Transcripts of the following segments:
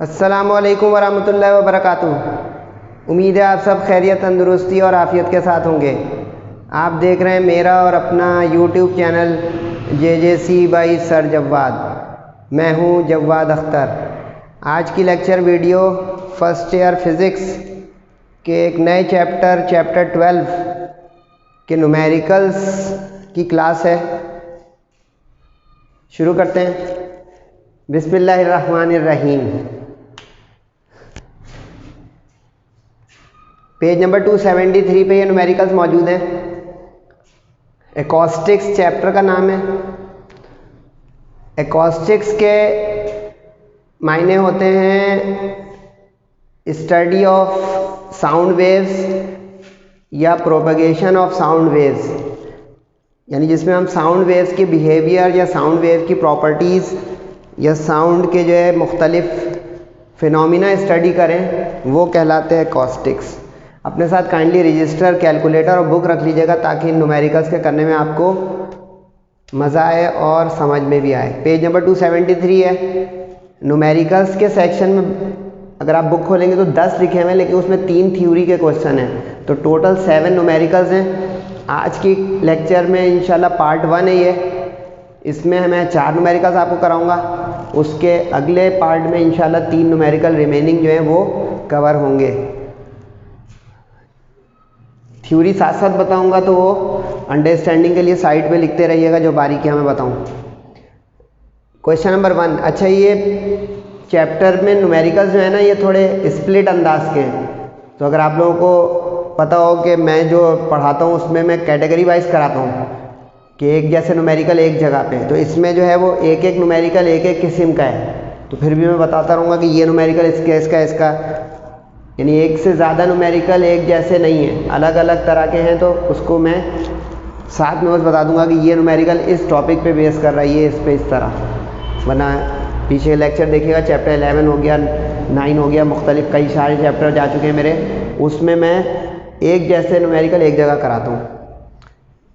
अस्सलामुअलैकुम वरहमतुल्लाहि वबरकातुहू। उम्मीद है आप सब खैरियत, तंदुरुस्ती और आफ़ियत के साथ होंगे। आप देख रहे हैं मेरा और अपना YouTube channel JJC by sir Jawwad. मैं हूं जव्वाद अख्तर। आज की lecture video first year physics के एक नए चैप्टर 12 के न्यूमेरिकल्स की क्लास है। शुरू करते हैं। बिस्मिल्लाहिर्रहमानिर्रहीम। पेज नंबर 273 पे ये न्यूमेरिकल्स मौजूद हैं। एकॉस्टिक्स चैप्टर का नाम है। एकॉस्टिक्स के मायने होते हैं स्टडी ऑफ साउंड वेव्स या प्रोपगेशन ऑफ साउंड वेव्स, यानी जिसमें हम साउंड वेव्स के बिहेवियर या साउंड वेव की प्रॉपर्टीज़ या साउंड के जो है मुख्तलिफ फिनोमिना स्टडी करें, वो कहलाते हैं एकॉस्टिक्स। अपने साथ काइंडली रजिस्टर, कैलकुलेटर और बुक रख लीजिएगा ताकि इन न्यूमेरिकल्स के करने में आपको मज़ा आए और समझ में भी आए। पेज नंबर 273 है। न्यूमेरिकल्स के सेक्शन में अगर आप बुक खोलेंगे तो 10 लिखे हुए हैं, लेकिन उसमें 3 थ्योरी के क्वेश्चन हैं, तो टोटल 7 न्यूमेरिकल्स हैं। आज की लेक्चर में इंशाल्लाह पार्ट 1 है ये। इसमें मैं 4 न्यूमेरिकल्स आपको कराऊंगा। उसके अगले पार्ट में इंशाल्लाह 3 न्यूमेरिकल रिमेनिंग जो है वो कवर होंगे। थ्योरी साथ साथ बताऊंगा तो वो अंडरस्टैंडिंग के लिए साइड पे लिखते रहिएगा जो बारीकियां मैं बताऊं। Question number 1। अच्छा, ये चैप्टर में न्यूमेरिकल्स जो है ना, ये थोड़े स्प्लिट अंदाज के हैं। तो अगर आप लोगों को पता हो कि मैं जो पढ़ाता हूँ उसमें मैं कैटेगरी वाइज कराता हूँ कि एक जैसे न्यूमेरिकल एक जगह पे, तो इसमें जो है वो एक एक न्यूमेरिकल एक एक किस्म का है। तो फिर भी मैं बताता रहूँगा कि ये न्यूमेरिकल इसका, यानी एक से ज़्यादा न्यूमेरिकल एक जैसे नहीं है, अलग अलग तरह के हैं। तो उसको मैं साथ में बस बता दूंगा कि ये न्यूमेरिकल इस टॉपिक पे बेस कर रहा है, ये इस पे इस तरह। वरना पीछे लेक्चर देखिएगा, चैप्टर 11 हो गया, 9 हो गया, मुख्तलिफ कई सारे चैप्टर जा चुके हैं मेरे, उसमें मैं एक जैसे न्यूमेरिकल एक जगह कराता हूँ।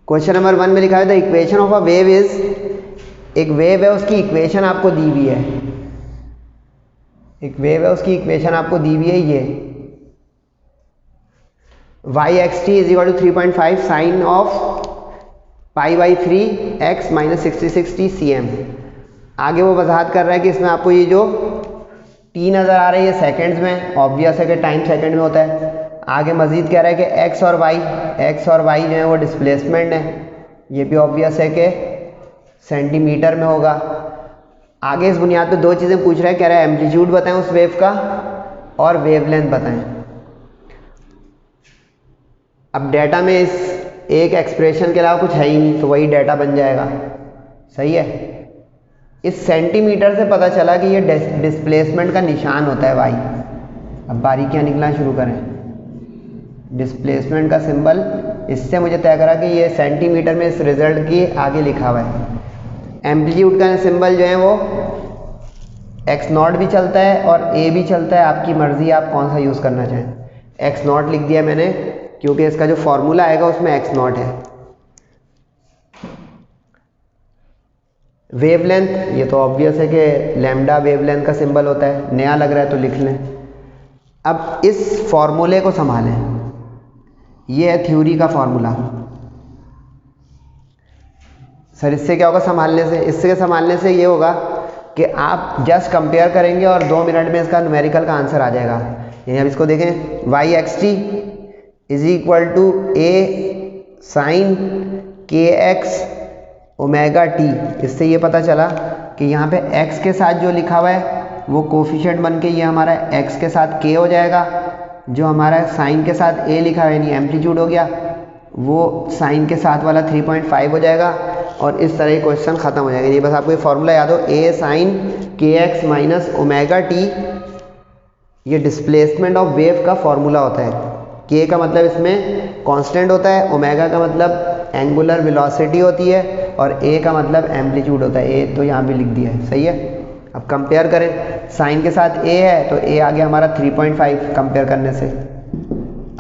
क्वेश्चन नंबर 1 में लिखा है the equation of a wave is, एक वेव है उसकी इक्वेशन आपको दी हुई है। एक वेव है उसकी इक्वेशन आपको दी हुई है ये yxt is equal to 3.5 sine of π/3 x minus 66t cm। आगे वो वजाहत कर रहा है कि इसमें आपको ये जो t नज़र आ रही है सेकंड्स में, ऑब्वियस है कि टाइम सेकंड में होता है। आगे मजीद कह रहा है कि x और y जो है वो डिस्प्लेसमेंट है, ये भी ऑब्वियस है कि सेंटीमीटर में होगा। आगे इस बुनियाद पे 2 चीज़ें पूछ रहा है, कह रहा है एम्पलीट्यूड बताएं उस वेव का और वेवलेंथ बताएं। अब डेटा में इस एक एक्सप्रेशन के अलावा कुछ है ही नहीं, तो वही डेटा बन जाएगा। सही है। इस सेंटीमीटर से पता चला कि ये डिस्प्लेसमेंट का निशान होता है y। अब बारीकियां निकलना शुरू करें। डिस्प्लेसमेंट का सिंबल, इससे मुझे तय करा कि ये सेंटीमीटर में इस रिजल्ट की आगे लिखा हुआ है। एम्पलीट्यूड का सिंबल जो है वो x0 भी चलता है और a भी चलता है, आपकी मर्जी आप कौन सा यूज़ करना चाहें। x0 लिख दिया मैंने क्योंकि इसका जो फॉर्मूला आएगा उसमें x0 है। वेवलेंथ, ये तो ऑब्वियस है कि लैम्डा वेवलेंथ का सिंबल होता है, नया लग रहा है तो लिख लें। अब इस फॉर्मूले को संभालें, ये है थ्योरी का फॉर्मूला। सर इससे क्या होगा संभालने से? इससे संभालने से ये होगा कि आप जस्ट कंपेयर करेंगे और 2 मिनट में इसका न्यूमेरिकल का आंसर आ जाएगा। यानी अब इसको देखें, yxt is equal to a sine kx omega t। इससे ये पता चला कि यहाँ पे x के साथ जो लिखा हुआ है वो कोफिशिएंट बन के ये हमारा x के साथ k हो जाएगा, जो हमारा साइन के साथ a लिखा है यानी एम्पलीट्यूड हो गया, वो साइन के साथ वाला 3.5 हो जाएगा और इस तरह क्वेश्चन ख़त्म हो जाएगा। ये बस आपको ये फॉर्मूला याद हो, a sine kx minus omega t, ये डिस्प्लेसमेंट ऑफ वेव का फॉर्मूला होता है। k का मतलब इसमें कांस्टेंट होता है, ओमेगा का मतलब एंगुलर वेलोसिटी होती है और a का मतलब एम्पलीट्यूड होता है। a तो यहाँ भी लिख दिया है। सही है। अब कंपेयर करें, साइन के साथ a है तो a आ गया हमारा 3.5 कंपेयर करने से।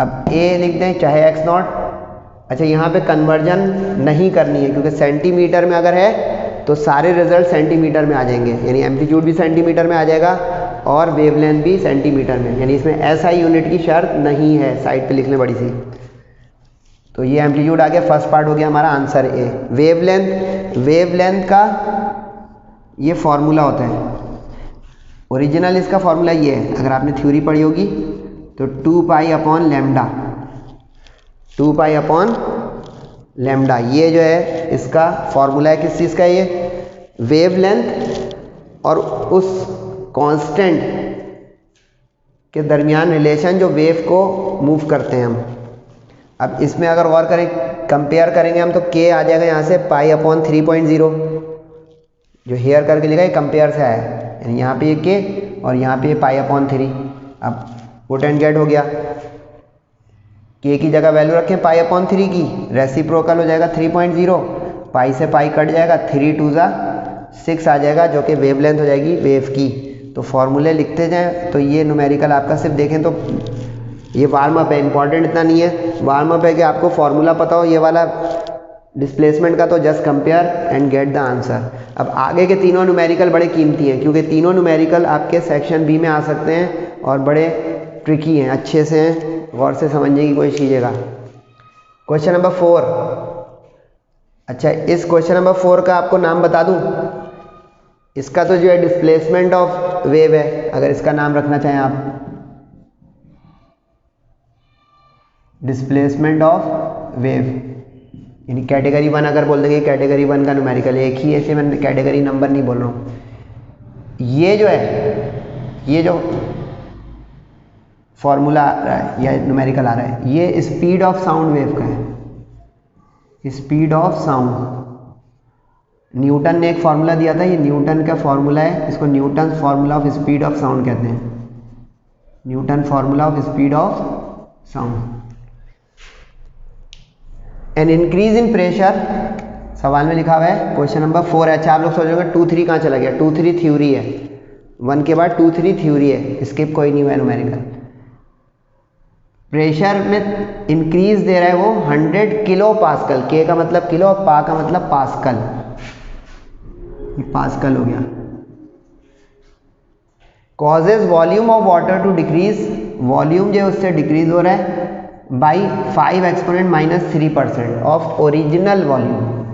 अब a लिख दें चाहे x0। अच्छा, यहाँ पे कन्वर्जन नहीं करनी है क्योंकि सेंटीमीटर में अगर है तो सारे रिजल्ट सेंटीमीटर में आ जाएंगे, यानी एम्पलीट्यूड भी सेंटीमीटर में आ जाएगा और वेवलेंथ भी सेंटीमीटर में, यानी इसमें SI यूनिट की शर्त नहीं है, साइड पे लिख लें बड़ी सी। तो ये एम्पलीट्यूड आ गया, फर्स्ट पार्ट हो गया हमारा आंसर ए। वेवलेंथ का ये फॉर्मूला होता है, ओरिजिनल इसका फॉर्मूला ये है, अगर आपने थ्योरी पढ़ी होगी तो 2 pi upon lambda, 2 pi upon lambda, ये जो है इसका फॉर्मूला है। किस चीज़ का? ये वेवलेंथ और उस कांस्टेंट के दरमियान रिलेशन जो वेव को मूव करते हैं हम। अब इसमें अगर गौर करें, कंपेयर करेंगे हम, तो k आ जाएगा यहाँ से पाई अपॉन 3.0, जो हेयर करके लिखा है कंपेयर से आया है, यानी यहाँ पे ये k और यहाँ पे पाई अपॉन 3। अब पुट एंड गेट हो गया, k की जगह वैल्यू रखें पाई अपॉन 3 की, रेसिप्रोकल हो जाएगा 3.0, पाई से पाई कट जाएगा, 3 2 जा 6 आ जाएगा, जो कि वेवलेंथ हो जाएगी वेव की। तो फॉर्मूले लिखते जाएं। तो ये न्यूमेरिकल आपका सिर्फ देखें तो ये वार्म अप है, इंपॉर्टेंट इतना नहीं है, वार्म अप है कि आपको फॉर्मूला पता हो ये वाला डिस्प्लेसमेंट का, तो just compare and get the answer. अब आगे के तीनों न्यूमेरिकल बड़े कीमती हैं, क्योंकि तीनों न्यूमेरिकल आपके सेक्शन बी में आ सकते हैं और बड़े ट्रिकी हैं, अच्छे से हैं, गौर से समझने की कोशिश कीजिएगा। Question number 4। अच्छा, इस क्वेश्चन नंबर 4 का आपको नाम बता दूं, इसका तो जो है डिस्प्लेसमेंट ऑफ वेव है, अगर इसका नाम रखना चाहें आप, डिस्प्लेसमेंट ऑफ वेव, यानी कैटेगरी 1 अगर बोल देंगे, कैटेगरी 1 का न्यूमेरिकल एक ही है, ऐसे मैं कैटेगरी नंबर नहीं बोल रहा हूँ। ये जो है, ये जो फॉर्मूला आ रहा है या न्यूमेरिकल आ रहा है, ये स्पीड ऑफ साउंड वेव का है, स्पीड ऑफ साउंड। न्यूटन ने एक फार्मूला दिया था, ये न्यूटन का फार्मूला है, इसको Newton formula of speed of sound कहते हैं, Newton formula of speed of sound. An increase in pressure, सवाल में लिखा हुआ है, क्वेश्चन नंबर 4 है। अच्छा, आप लोग सोचोगे 2 3 कहाँ चला गया? 2 3 थ्योरी है, 1 के बाद 2 3 थ्योरी है, स्किप कोई नहीं हुआ है न्यूमेरिकल। प्रेशर में इंक्रीज दे रहा है वो 100 किलो पास्कल, के का मतलब किलो और पा का मतलब पास्कल, पास्कल हो गया। Causes volume of water to decrease, volume जो है उससे डिक्रीज हो रहा है by 5 exponent -3% of original volume.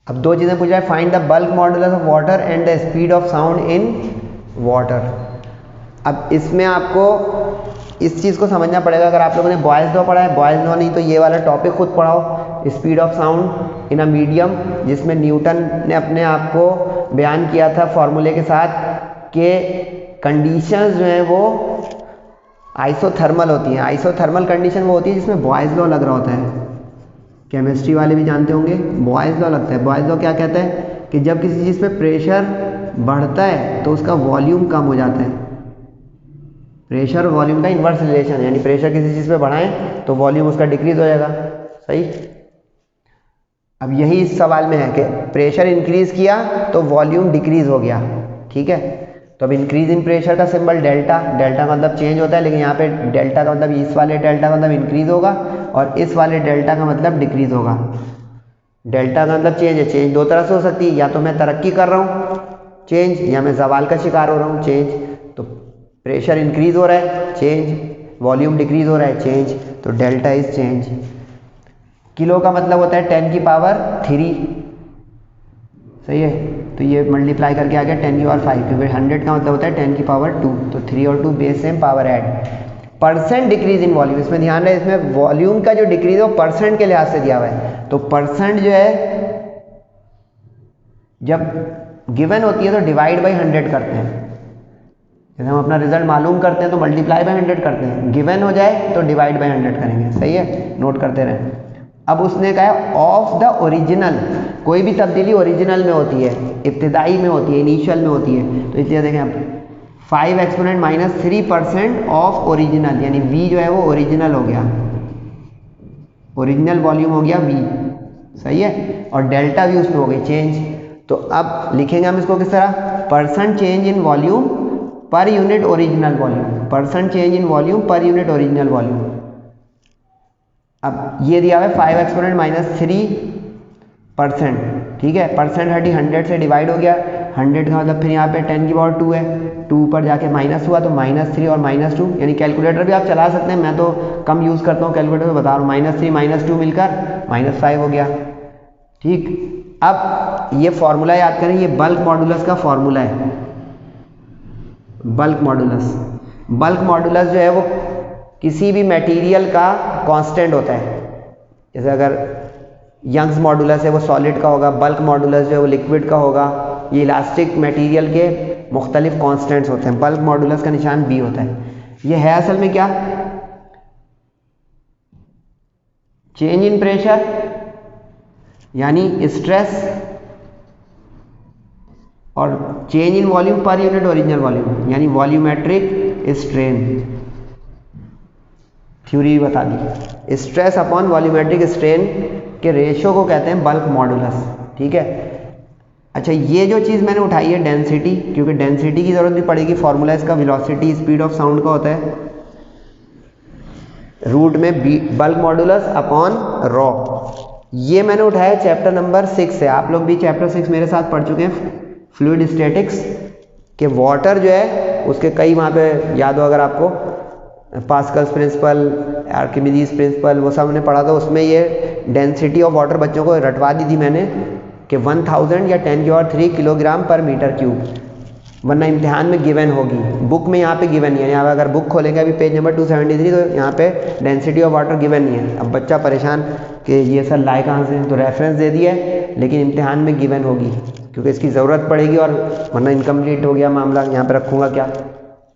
अब दो चीज़ें पूछ रहा है, find the bulk modulus of water and the speed of sound in water. अब इसमें आपको इस चीज़ को समझना पड़ेगा, अगर आप लोगों ने बॉयज़ लॉ पढ़ा है, बॉयज़ लॉ नहीं तो ये वाला टॉपिक खुद पढ़ाओ, speed of sound in a medium, जिसमें न्यूटन ने अपने आप को बयान किया था फॉर्मूले के साथ कि कंडीशंस जो हैं वो आइसोथर्मल होती हैं। आइसोथर्मल कंडीशन वो होती है जिसमें बॉयज़ लॉ लग रहा होता है, केमिस्ट्री वाले भी जानते होंगे, बॉयज़ लॉ लगता है। बॉयज़ लॉ क्या कहता है कि जब किसी चीज़ पे प्रेशर बढ़ता है तो उसका वॉल्यूम कम हो जाता है। प्रेशर और वॉल्यूम का इन्वर्स रिलेशन, यानी प्रेशर किसी चीज़ पे बढ़ाएं तो वॉल्यूम उसका डिक्रीज हो जाएगा। सही। अब यही इस सवाल में है कि प्रेशर इंक्रीज किया तो वॉल्यूम डिक्रीज हो गया, ठीक है। तो अब इंक्रीज इन प्रेशर का सिंबल डेल्टा, डेल्टा का मतलब चेंज होता है, लेकिन यहाँ पे डेल्टा का मतलब इस वाले डेल्टा का मतलब इंक्रीज होगा और इस वाले डेल्टा का मतलब डिक्रीज होगा। डेल्टा का मतलब चेंज है, चेंज दो तरह से हो सकती है, या तो मैं तरक्की कर रहा हूँ चेंज, या मैं जवाल का शिकार हो रहा हूँ चेंज। तो प्रेशर इंक्रीज हो रहा है चेंज, वॉल्यूम डिक्रीज हो रहा है चेंज, तो डेल्टा इज चेंज। किलो का मतलब होता है 10 की पावर 3, सही है। तो ये मल्टीप्लाई करके आ गया 10 की पावर 5, क्योंकि 100 का मतलब होता है 10 की पावर 2, तो 3 और 2 base same, power add. Percent decrease in volume, इसमें ध्यान रहे, इसमें वॉल्यूम का जो डिक्रीज है वो परसेंट के लिहाज से दिया हुआ है। तो परसेंट जो है जब गिवन होती है तो डिवाइड बाई 100 करते हैं। जैसे हम अपना रिजल्ट मालूम करते हैं तो मल्टीप्लाई बाई 100 करते हैं, गिवन हो जाए तो डिवाइड बाई 100 करेंगे, सही है, नोट करते रहें। अब उसने कहा ऑफ द ओरिजिनल, कोई भी तब्दीली ओरिजिनल में होती है, इब्तिदाई में होती है, इनिशियल में होती है, तो इसलिए देखें आप 5 एक्सपोनेंट -3% ऑफ ओरिजिनल, यानी v जो है वो ओरिजिनल हो गया, ओरिजिनल वॉल्यूम हो गया v, सही है, और डेल्टा भी उसमें हो गई चेंज। तो अब लिखेंगे हम इसको किस तरह, percent change in volume per unit original volume, percent change in volume per unit original volume. अब ये दिया हुआ है 5 एक्सपोनेंट -3%, ठीक है। परसेंट 100 से डिवाइड हो गया, 100 का मतलब फिर यहाँ पे 10 की पावर 2 है, 2 पर जाके माइनस हुआ तो -3 और -2, यानी कैलकुलेटर भी आप चला सकते हैं, मैं तो कम यूज़ करता हूँ कैलकुलेटर, तो बता रहा हूँ -3 -2 मिलकर -5 हो गया। ठीक, अब ये फॉर्मूला याद करें, ये बल्क मॉडुलस का फॉर्मूला है। बल्क मॉडुलस, बल्क मॉडुलस जो है वो किसी भी मटेरियल का कांस्टेंट होता है। जैसे अगर यंग्स मॉडुलस है वो सॉलिड का होगा, बल्क मॉडुलस जो है वो लिक्विड का होगा। ये इलास्टिक मटेरियल के मुख्तलिफ कांस्टेंट्स होते हैं। बल्क मॉडुलस का निशान B होता है। ये है असल में क्या, चेंज इन प्रेशर यानी स्ट्रेस और change in volume per unit original volume यानी वॉल्यूमेट्रिक स्ट्रेन। थ्योरी बता दी, स्ट्रेस अपॉन वॉल्यूमेट्रिक स्ट्रेन के रेशियो को कहते हैं बल्क मॉडुलस। ठीक है। अच्छा, ये जो चीज़ मैंने उठाई है डेंसिटी, क्योंकि डेंसिटी की ज़रूरत भी पड़ेगी, फॉर्मूला इसका वेलोसिटी स्पीड ऑफ साउंड का होता है रूट में बल्क मॉडुलस अपॉन रॉ। ये मैंने उठाया चैप्टर नंबर 6 से। आप लोग भी चैप्टर 6 मेरे साथ पढ़ चुके हैं, फ्लूइड स्टैटिक्स के। वाटर जो है उसके कई वहाँ पे याद हो अगर आपको, पास्कल्स प्रिंसिपल, आर्किमिडीज प्रिंसिपल, वो सब हमने पढ़ा था। उसमें ये डेंसिटी ऑफ वाटर बच्चों को रटवा दी थी मैंने कि 1000 या 10 की पावर 3 किलोग्राम पर मीटर क्यूब, वरना इम्तिहान में गिवन होगी। बुक में यहाँ पे गिवन नहीं है। यहाँ पे अगर बुक खोलेंगे अभी पेज नंबर 273 तो यहाँ पे डेंसिटी ऑफ वाटर गिवन नहीं है। अब बच्चा परेशान कि ये सर लाए कहाँ से, तो रेफरेंस दे दिया है, लेकिन इम्तिहान में गिवन होगी क्योंकि इसकी ज़रूरत पड़ेगी, और वरना इनकम्प्लीट हो गया मामला, यहाँ पे रखूँगा क्या।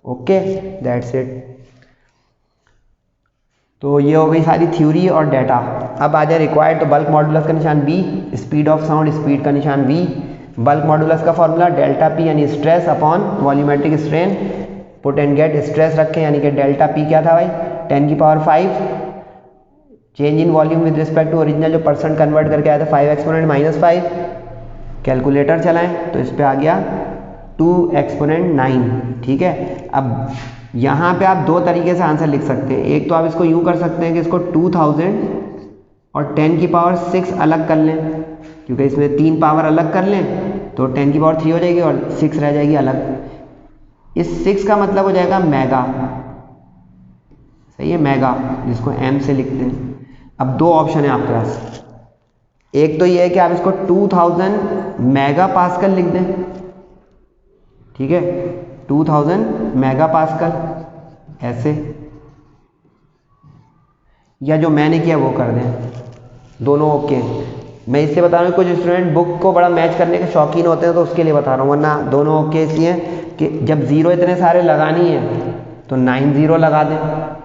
Okay, that's it. तो ये हो गई सारी थ्योरी और डाटा। अब आ जाए रिक्वायर्ड। तो बल्क मॉडुलस का निशान B, speed of sound, speed का निशान V। बल्क मॉडुलस का फॉर्मूला डेल्टा P यानी stress upon volumetric strain. Put and get stress रखें, यानी कि डेल्टा P क्या था भाई, 10 की power 5। Change in volume with respect to original, जो परसेंट कन्वर्ट करके आया था 5 एक्सपोनेंट -5। कैलकुलेटर चलाएं तो इस पे आ गया 2 एक्सपोनेंट 9। ठीक है। अब यहाँ पे आप दो तरीके से आंसर लिख सकते हैं। एक तो आप इसको यूँ कर सकते हैं कि इसको 2000 और 10 की पावर 6 अलग कर लें, क्योंकि इसमें 3 पावर अलग कर लें तो 10 की पावर 3 हो जाएगी और 6 रह जाएगी अलग। इस 6 का मतलब हो जाएगा मेगा, सही है, मेगा, जिसको M से लिखते हैं। अब दो ऑप्शन है आपके पास। एक तो ये है कि आप इसको 2000 मेगा पास्कल लिख दें, ठीक है, 2000 मेगा पास्कल ऐसे, या जो मैंने किया वो कर दें। दोनों ओके हैं। मैं इससे बता रहा हूँ कुछ स्टूडेंट बुक को बड़ा मैच करने के शौकीन होते हैं तो उसके लिए बता रहा हूँ, वरना दोनों ओके इसलिए कि जब ज़ीरो इतने सारे लगानी है तो 9 0 लगा दें।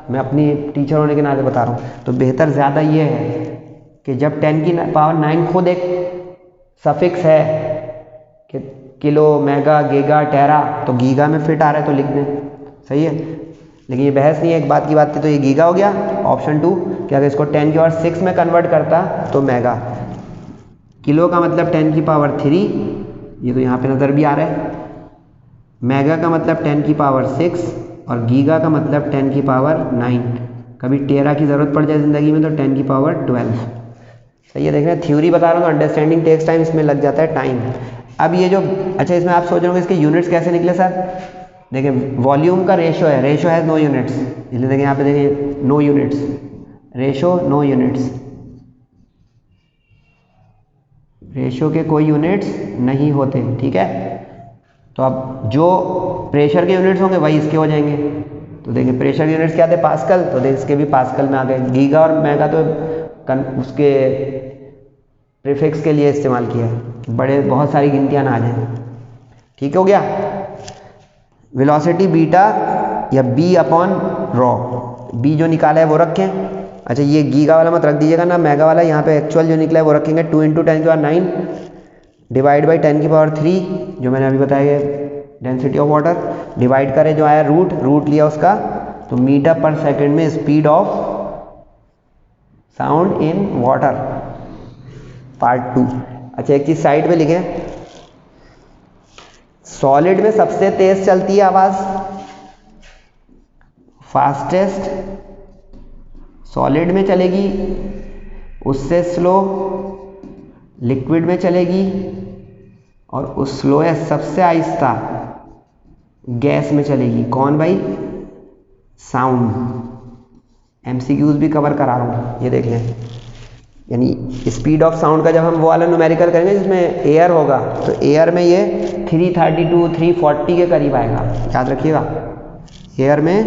मैं अपनी टीचर होने के नाते बता रहा हूँ। तो बेहतर ज़्यादा ये है कि जब 10 की पावर 9 खुद एक सफिक्स है कि किलो, मेगा, गीगा, टेरा, तो गीगा में फिट आ रहा है तो लिख दें, सही है। लेकिन ये बहस नहीं है, एक बात की बात थी। तो ये गीगा हो गया ऑप्शन 2 कि अगर इसको 10 की पावर 6 में कन्वर्ट करता तो मेगा। किलो का मतलब 10 की पावर 3, ये तो यहाँ पे नज़र भी आ रहा है। मेगा का मतलब 10 की पावर 6 और गीगा का मतलब 10 की पावर 9। कभी टेरा की ज़रूरत पड़ जाए ज़िंदगी में तो 10 की पावर 12, सही है। देख रहे हैं, थ्योरी बता रहा हूँ तो अंडरस्टैंडिंग टेक्स टाइम, इसमें लग जाता है टाइम। अब ये जो, अच्छा इसमें आप सोच रहे होंगे इसके यूनिट्स कैसे निकले सर। देखिए वॉल्यूम का रेशो है, रेशो है नो यूनिट्स, इसलिए देखिए यहाँ पे देखिए no units, ratio no units, ratio के कोई यूनिट्स नहीं होते, ठीक है। तो अब जो प्रेशर के यूनिट्स होंगे वही इसके हो जाएंगे। तो देखिए प्रेशर के यूनिट्स क्या थे, पास्कल, तो देखिए इसके भी पास्कल में आ गए। गीगा और मेगा तो उसके प्रीफिक्स के लिए इस्तेमाल किया, बड़े बहुत सारी गिनतियाँ ना आ जाए, ठीक हो गया। वेलोसिटी बीटा या B अपॉन रॉ, B जो निकाला है वो रखें। अच्छा ये गीगा वाला मत रख दीजिएगा ना, मेगा वाला, यहाँ पे एक्चुअल जो निकला है वो रखेंगे। 2 × 10 की पावर 9 डिवाइड बाई 10 की पावर 3, जो मैंने अभी बताया डेंसिटी ऑफ वाटर, डिवाइड करें जो आया रूट लिया उसका, तो मीटर पर सेकंड में speed of sound in water, part 2। अच्छा एक चीज़ साइड पे लिखें, सॉलिड में सबसे तेज चलती है आवाज़, फास्टेस्ट सॉलिड में चलेगी, उससे स्लो लिक्विड में चलेगी और उस स्लोएस्ट सबसे आहिस्ता गैस में चलेगी। कौन भाई? साउंड। एमसीक्यूज भी कवर करा रहा हूँ, ये देख लें। यानी स्पीड ऑफ साउंड का जब हम वो वाला न्यूमेरिकल करेंगे जिसमें एयर होगा, तो एयर में ये 332 340 के करीब आएगा, याद रखिएगा। एयर में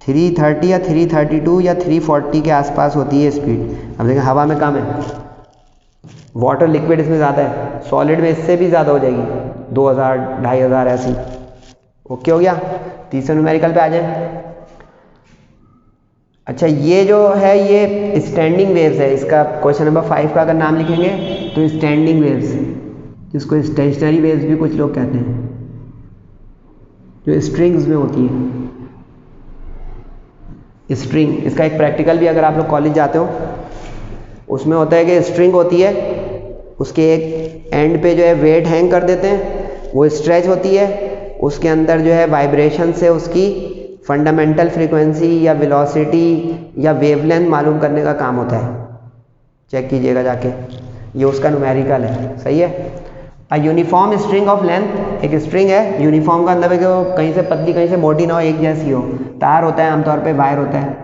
330 या 332 या 340 के आसपास होती है स्पीड। अब देखें हवा में कम है, वाटर लिक्विड इसमें ज़्यादा है, सॉलिड में इससे भी ज़्यादा हो जाएगी, 2000 2500 ऐसी। ओके हो गया। तीसरे न्यूमेरिकल पे आ जाए। अच्छा, ये जो है ये स्टैंडिंग वेव्स है। इसका क्वेश्चन नंबर 5 का अगर नाम लिखेंगे तो स्टैंडिंग वेव्स, जिसको स्टेशनरी वेव्स भी कुछ लोग कहते हैं, जो स्ट्रिंग्स में होती है। स्ट्रिंग, इसका एक प्रैक्टिकल भी अगर आप लोग कॉलेज जाते हो उसमें होता है कि स्ट्रिंग होती है, उसके एक एंड पे जो है वेट हैंग कर देते हैं, वो स्ट्रेच होती है, उसके अंदर जो है वाइब्रेशन से उसकी फंडामेंटल फ्रीक्वेंसी या वेलोसिटी या वेवलेंथ मालूम करने का काम होता है। चेक कीजिएगा जाके, ये उसका न्यूमेरिकल है। सही है। A uniform string of length, एक स्ट्रिंग है, यूनिफॉर्म का मतलब है कि वो कहीं से पतली कहीं से मोटी ना हो, एक जैसी हो। तार होता है आमतौर पे, वायर होता है,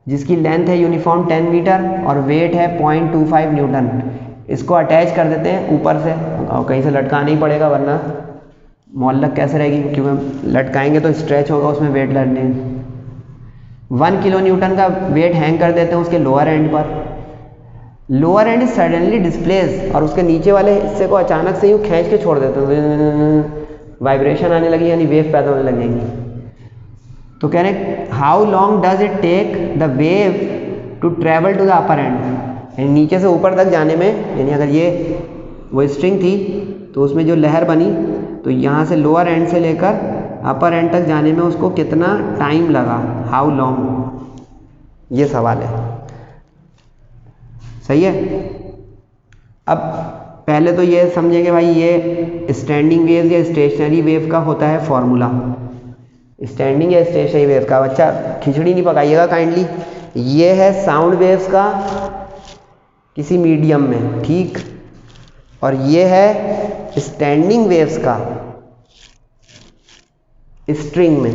जिसकी लेंथ है यूनिफॉर्म 10 मीटर और वेट है 0.25 न्यूटन। इसको अटैच कर देते हैं ऊपर से, और कहीं से लटकाना ही पड़ेगा वरना मोहल्लक कैसे रहेगी, क्योंकि लटकाएंगे तो स्ट्रेच होगा, उसमें वेट लगने। 1 किलो न्यूटन का वेट हैंग कर देते हैं उसके लोअर एंड पर। Lower and is suddenly displace, और उसके नीचे वाले हिस्से को अचानक से यूँ खींच के छोड़ देते हैं, वाइब्रेशन आने लगी, यानी वेव पैदा होने लगेंगी। तो कह रहे हैं how long does it take the wave to travel to the upper end, यानी नीचे से ऊपर तक जाने में, यानी अगर ये वो स्ट्रिंग थी तो उसमें जो लहर बनी, तो यहाँ से लोअर एंड से लेकर अपर एंड तक जाने में उसको कितना टाइम लगा, हाउ लॉन्ग, ये सवाल है। सही है। अब पहले तो ये समझेंगे भाई ये स्टैंडिंग वेव या स्टेशनरी वेव का होता है फॉर्मूला। स्टैंडिंग या स्टेशनरी वेव का, बच्चा खिचड़ी नहीं पकाइएगा काइंडली। ये है साउंड वेव्स का किसी मीडियम में, ठीक, और ये है स्टैंडिंग वेव्स का स्ट्रिंग में।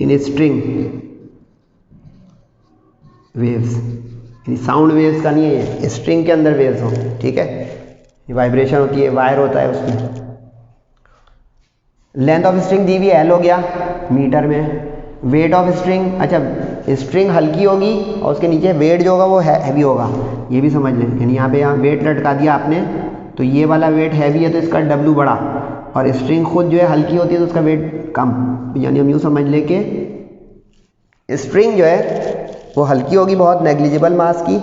In string waves, sound waves का नहीं है ये, स्ट्रिंग के अंदर वेव्स हो, ठीक है। ये वाइब्रेशन होती है, वायर होता है उसमें। लेंथ ऑफ स्ट्रिंग दी हुई L हो गया मीटर में। वेट ऑफ स्ट्रिंग, अच्छा स्ट्रिंग हल्की होगी और उसके नीचे वेट जो होगा वो हैवी होगा, ये भी समझ लें। यानी यहाँ पे वेट लटका दिया आपने, तो ये वाला वेट हैवी है तो इसका W बड़ा, और स्ट्रिंग खुद जो है हल्की होती है तो उसका वेट कम। यानी हम यूँ समझ लें कि स्ट्रिंग जो है वो हल्की होगी बहुत, नेग्लिजिबल मास की,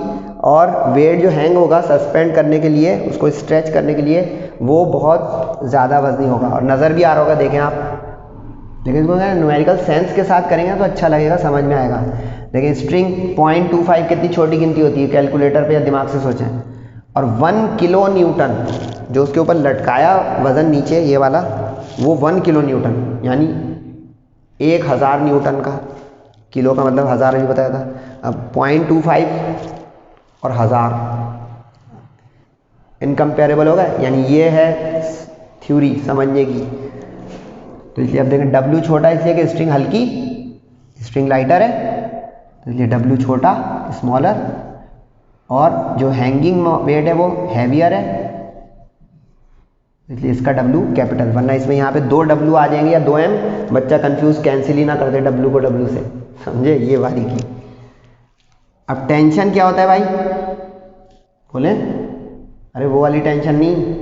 और वेट जो हैंग होगा सस्पेंड करने के लिए, उसको स्ट्रेच करने के लिए, वो बहुत ज़्यादा वजनी होगा। और नज़र भी आ रहा होगा, देखें आप, लेकिन इसको न्यूमेरिकल सेंस के साथ करेंगे तो अच्छा लगेगा, समझ में आएगा। लेकिन स्ट्रिंग 0.25 कितनी छोटी गिनती होती है, कैलकुलेटर पे या दिमाग से सोचें। और 1 किलो न्यूटन जो उसके ऊपर लटकाया वज़न नीचे ये वाला, वो 1 किलो न्यूटन, यानी 1000 न्यूटन का। किलो का मतलब 1000 भी बताया था। अब 0.25 और 1000 इनकम्पेरेबल होगा, यानी ये है थ्योरी समझने की। तो इसलिए अब देखें W छोटा इसलिए कि स्ट्रिंग हल्की, स्ट्रिंग लाइटर है, तो इसलिए W छोटा, स्मॉलर, और जो हैंगिंग वेट है वो हैवियर है, इसलिए इसका W कैपिटल। वरना इसमें यहाँ पे 2 W आ जाएंगे या 2 M, बच्चा कंफ्यूज कैंसिल ही ना कर दे W को W से, समझे, ये वाली की। अब टेंशन क्या होता है भाई, बोले, अरे वो वाली टेंशन नहीं,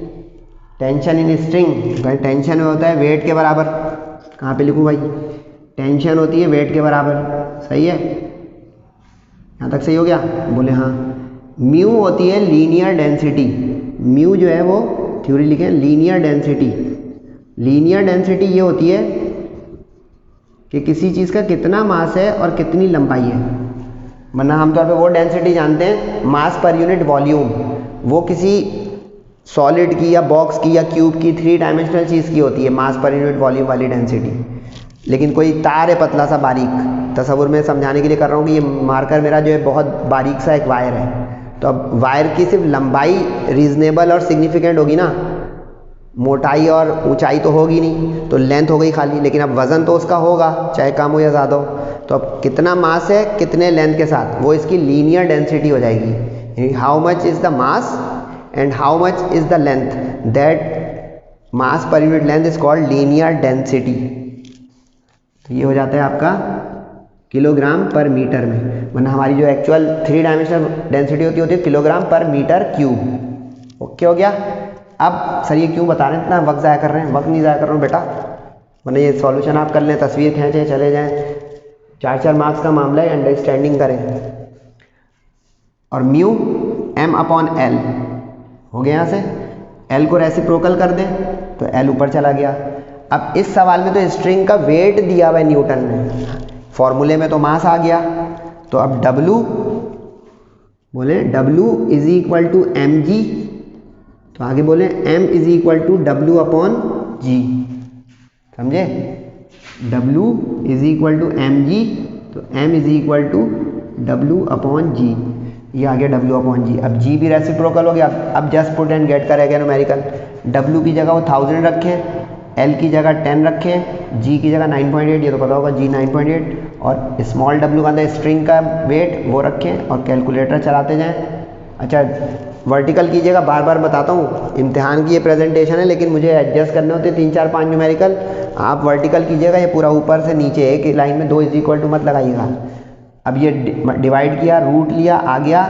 टेंशन इन स्ट्रिंग, टेंशन में होता है वेट के बराबर। कहाँ पे लिखूँ भाई, टेंशन होती है वेट के बराबर। सही है, यहाँ तक सही हो गया, बोले हाँ। म्यू होती है लीनियर डेंसिटी, म्यू जो है वो थ्योरी लिखे लीनियर डेंसिटी। लीनियर डेंसिटी ये होती है कि किसी चीज़ का कितना मास है और कितनी लंबाई है। वरना आमतौर पे वो डेंसिटी जानते हैं मास पर यूनिट वॉल्यूम, वो किसी सॉलिड की या बॉक्स की या क्यूब की 3 डायमेंशनल चीज़ की होती है, मास पर यूनिट वॉल्यूम वाली डेंसिटी। लेकिन कोई तार है पतला सा बारीक, तस्वुर में समझाने के लिए कर रहा हूँ कि ये मार्कर मेरा जो है बहुत बारीक सा एक वायर है, तो अब वायर की सिर्फ लंबाई रीजनेबल और सिग्निफिकेंट होगी ना, मोटाई और ऊंचाई तो होगी नहीं, तो लेंथ हो गई खाली, लेकिन अब वजन तो उसका होगा चाहे कम हो या ज़्यादा हो। तो अब कितना मास है कितने लेंथ के साथ, वो इसकी लीनियर डेंसिटी हो जाएगी। How much is the mass and how much is the length, that mass per unit length is called linear density. तो ये हो जाता है आपका किलोग्राम पर मीटर में, वरना हमारी जो एक्चुअल 3 डायमेंशनल डेंसिटी होती है किलोग्राम पर मीटर क्यूब। ओके हो गया। अब सर ये क्यों बता रहे हैं, इतना वक्त ज़ाया कर रहे हैं? वक्त नहीं ज़ाया कर रहा हूँ बेटा, वरना ये सॉल्यूशन आप कर लें, तस्वीर खींचें चले जाएं, 4-4 मार्क्स का मामला है, अंडरस्टैंडिंग करें। और म्यू m/l हो गया, यहाँ से l को रेसिप्रोकल कर दें तो l ऊपर चला गया। अब इस सवाल में तो स्ट्रिंग का वेट दिया हुआ है न्यूटन में, फॉर्मूले में तो मास आ गया, तो अब W बोले W is equal to mg, तो आगे बोले m is equal to W/g, समझे? W is equal to mg, तो m is equal to W/g, ये आ गया W/g। अब g भी रेसिप्रोकल हो गया। अब जस्ट पुट एंड गेट करेगा न्यूमेरिकल, W की जगह वो 1000 रखें, L की जगह 10 रखें, G की जगह 9.8, ये तो पता होगा G 9.8, और स्मॉल w का अंदर स्ट्रिंग का वेट वो रखें और कैलकुलेटर चलाते जाएं। अच्छा वर्टिकल कीजिएगा, बार बार बताता हूँ, इम्तिहान की ये प्रेजेंटेशन है लेकिन मुझे एडजस्ट करने होते 3-4-5 न्यूमेरिकल, आप वर्टिकल कीजिएगा, ये पूरा ऊपर से नीचे एक लाइन में 2 इज इक्वल टू मत लगाइएगा। अब ये डिवाइड किया, रूट लिया, आ गया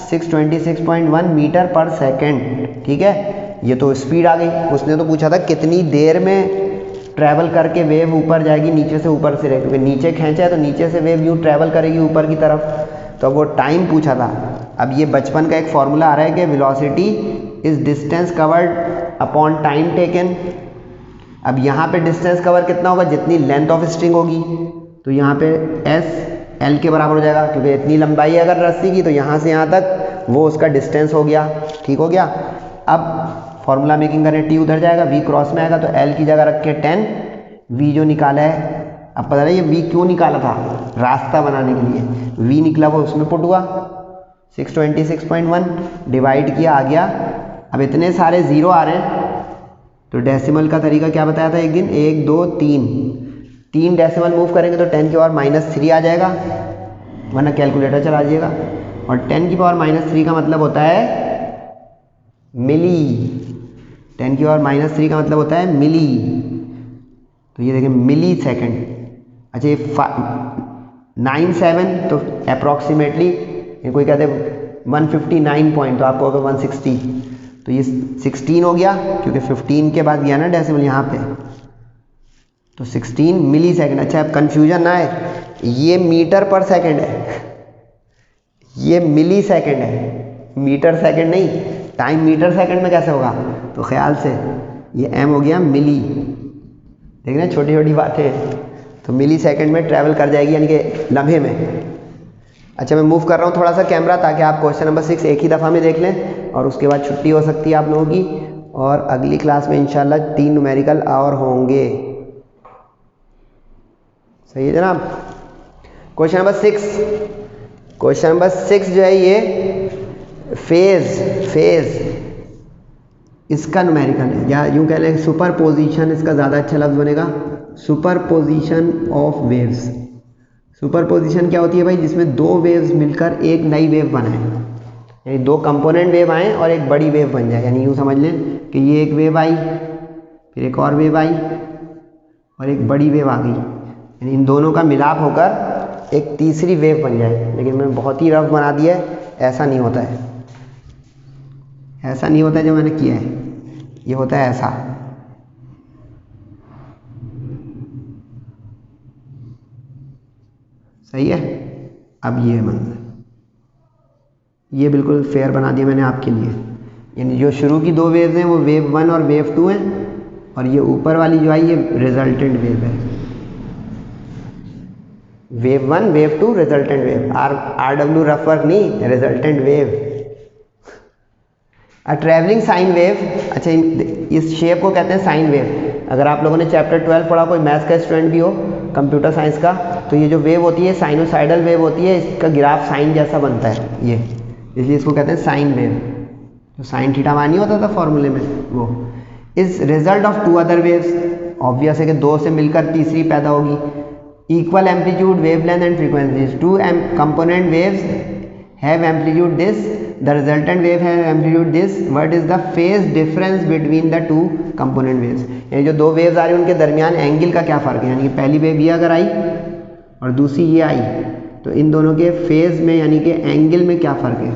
626.1 मीटर पर सेकेंड, ठीक है। ये तो स्पीड आ गई, उसने तो पूछा था कितनी देर में ट्रैवल करके वेव ऊपर जाएगी नीचे से ऊपर से, क्योंकि नीचे खींचा है तो नीचे से वेव यूँ ट्रैवल करेगी ऊपर की तरफ, तो वो टाइम पूछा था। अब ये बचपन का एक फॉर्मूला आ रहा है कि velocity is distance covered upon time taken. अब यहाँ पे डिस्टेंस कवर कितना होगा, जितनी लेंथ ऑफ स्ट्रिंग होगी, तो यहाँ पे s l के बराबर हो जाएगा, क्योंकि इतनी लंबाई है अगर रस्सी की तो यहाँ से यहाँ तक वो उसका डिस्टेंस हो गया, ठीक हो गया। अब फॉर्मूला मेकिंग करें, t उधर जाएगा, v क्रॉस में आएगा, तो l की जगह रख के 10, v जो निकाला है, अब पता नहीं ये v क्यों निकाला था, रास्ता बनाने के लिए, v निकला वो उसमें पुट हुआ 626.1, डिवाइड किया, आ गया। अब इतने सारे ज़ीरो आ रहे हैं, तो डेसिमल का तरीका क्या बताया था एक दिन, 1 2 3 डेसिमल मूव करेंगे तो 10 की पावर -3 आ जाएगा, वरना कैलकुलेटर चला दीजिएगा। और 10 की पावर -3 का मतलब होता है मिली, 10 की पावर -3 का मतलब होता है मिली, तो ये देखें मिली सेकेंड। अच्छा ये 97 तो अप्रॉक्सीमेटली, कोई कहते हैं 159 पॉइंट, तो आपको होगा 160, तो ये 16 हो गया, क्योंकि 15 के बाद गया ना डेसिमल यहाँ पे, तो 16 मिली सेकेंड। अच्छा अब कन्फ्यूजन ना आए, ये मीटर पर सेकेंड है, ये मिली सेकेंड है, मीटर सेकेंड नहीं, टाइम मीटर सेकेंड में कैसे होगा, तो ख्याल से ये m हो गया मिली, देख रहे हैं छोटी छोटी बातें, तो मिली सेकेंड में ट्रैवल कर जाएगी, यानी कि लम्हे में। अच्छा मैं मूव कर रहा हूँ थोड़ा सा कैमरा, ताकि आप क्वेश्चन नंबर 6 एक ही दफ़ा में देख लें, और उसके बाद छुट्टी हो सकती है आप लोगों की, और अगली क्लास में इंशाल्लाह 3 न्यूमेरिकल और होंगे। सही है जनाब। क्वेश्चन नंबर 6 जो है ये फेज इसका न्यूमेरिकल है, या यूँ कह लें सुपर पोजिशन, इसका ज़्यादा अच्छा लफ्ज़ बनेगा, super position of waves. Super position क्या होती है भाई, जिसमें 2 वेव्स मिलकर एक नई वेव बनाए, यानी 2 कंपोनेंट वेव आए और एक बड़ी वेव बन जाए, यानी यूँ समझ लें कि ये एक वेव आई, फिर एक और वेव आई, और एक बड़ी वेव आ गई, यानी इन दोनों का मिलाप होकर एक तीसरी वेव बन जाए। लेकिन मैंने बहुत ही रफ बना दिया है, ऐसा नहीं होता है, ऐसा नहीं होता है जो मैंने किया है, ये होता है ऐसा। सही है। अब ये मंजर, ये बिल्कुल फेयर बना दिया मैंने आपके लिए, यानी जो शुरू की 2 वेव्स हैं वो वेव 1 और वेव 2 हैं, और ये ऊपर वाली जो आई ये रिजल्टेंट वेव है, wave 1 wave 2 resultant wave, RW rough work नहीं, resultant wave. Travelling sine wave, अच्छा इस शेप को कहते हैं साइन वेव। अगर आप लोगों ने चैप्टर 12 पढ़ा, कोई मैथ्स का स्टूडेंट भी हो, कंप्यूटर साइंस का, तो ये जो वेव होती है साइनोसाइडल वेव होती है, इसका ग्राफ साइन जैसा बनता है ये, इसलिए इसको कहते हैं साइन वेव। तो साइन थीटा मान नहीं होता था फॉर्मूले में, वो is result of two other waves, obvious है कि दो से मिलकर तीसरी पैदा होगी। Equal amplitude, wavelength and frequencies, two component waves have amplitude this, the resultant wave have amplitude this, what is the phase difference between the two component waves. यानी जो दो वेव्स आ रही हैं उनके दरमियान एंगल का क्या फ़र्क है, यानी कि पहली वेव ये अगर आई और दूसरी ये आई, तो इन दोनों के फेज में यानी कि एंगल में क्या फ़र्क है,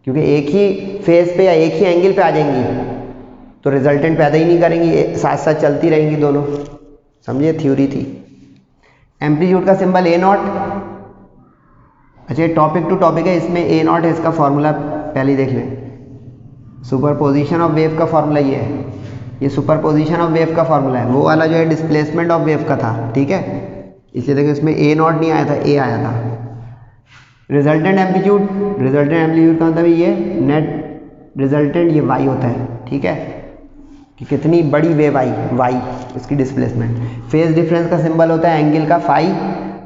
क्योंकि एक ही फेज पे या एक ही एंगल पे आ जाएंगी तो रिजल्टेंट पैदा ही नहीं करेंगी, साथ साथ चलती रहेंगी दोनों। समझिए, थ्योरी थी। एम्पलीट्यूड का सिंबल ए नॉट। अच्छा, टॉपिक टू टॉपिक है, इसमें ए नॉट है, इसका फॉर्मूला पहले देख लें। सुपरपोजिशन ऑफ वेव का फॉर्मूला ये है, ये सुपरपोजिशन ऑफ वेव का फॉर्मूला है। वो वाला जो है डिस्प्लेसमेंट ऑफ वेव का था, ठीक है, इसलिए देखिए इसमें ए नॉट नहीं आया था, ए आया था। रिजल्टेंट एम्पलीट्यूड, रिजल्टेंट एम्पलीट्यूड का मतलब ये नेट रिजल्टेंट ये वाई होता है, ठीक है, कि कितनी बड़ी वेव आई, वाई इसकी डिस्प्लेसमेंट। फेज डिफरेंस का सिंबल होता है एंगल का फाई।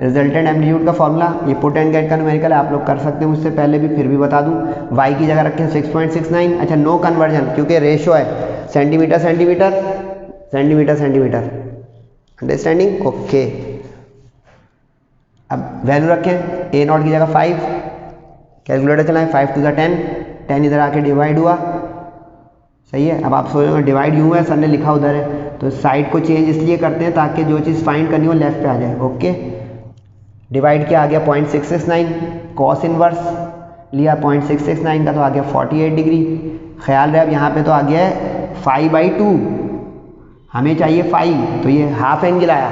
रिजल्टेंट एम्पलीट्यूड का फॉर्मूला ये पुट एंड गेट का न्यूमेरिकल है, आप लोग कर सकते हैं मुझसे पहले भी, फिर भी बता दूं। वाई की जगह रखें 6.69। अच्छा, नो कन्वर्जन, क्योंकि रेशो है centimetre centimetre centimetre centimetre, understanding, okay. अब वैल्यू रखें, ए नॉट की जगह 5, कैलकुलेटर चलाएं, 5 to the 10, 10 इधर आके डिवाइड हुआ, सही है। अब आप सोचोगे डिवाइड यूँ है, सर ने लिखा उधर है, तो साइड को चेंज इसलिए करते हैं ताकि जो चीज़ फाइंड करनी हो लेफ्ट पे आ जाए, ओके। डिवाइड किया, आ गया 0.669, कॉस इनवर्स लिया 0.669 का, तो आ गया 48 डिग्री। ख्याल रहे अब यहाँ पे तो आ गया है 5/2, हमें चाहिए 5, तो ये हाफ एंगल आया।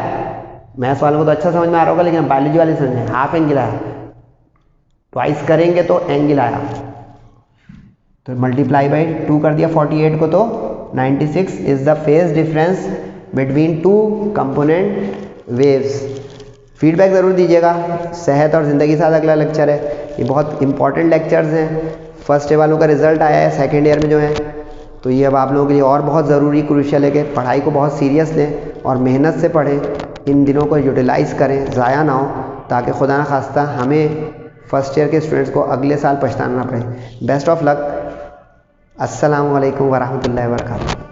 मैथ्स वालों को तो अच्छा समझ में आ रहा होगा, लेकिन बायोलॉजी वाले समझे, हाफ एंगल आया, ट्वाइस करेंगे तो एंगल आया, तो मल्टीप्लाई बाई 2 कर दिया 48 को, तो 96 is the phase difference between two component waves. Feedback ज़रूर दीजिएगा। सेहत और ज़िंदगी के साथ अगला लेक्चर है, ये बहुत इंपॉर्टेंट लेक्चर्स हैं। फर्स्ट ईयर वालों का रिजल्ट आया है, सेकेंड ईयर में जो है, तो ये अब आप लोगों के लिए और बहुत ज़रूरी क्रूशियल है कि पढ़ाई को बहुत सीरियस लें और मेहनत से पढ़ें, इन दिनों को यूटिलाइज़ करें, ज़ाया ना हो, ताकि खुदा न खास्ता हमें फर्स्ट ईयर के स्टूडेंट्स को अगले साल पछताना ना पड़े। Best of luck. अस्सलामु अलैकुम वरहमतुल्लाहि वबरकातुहू।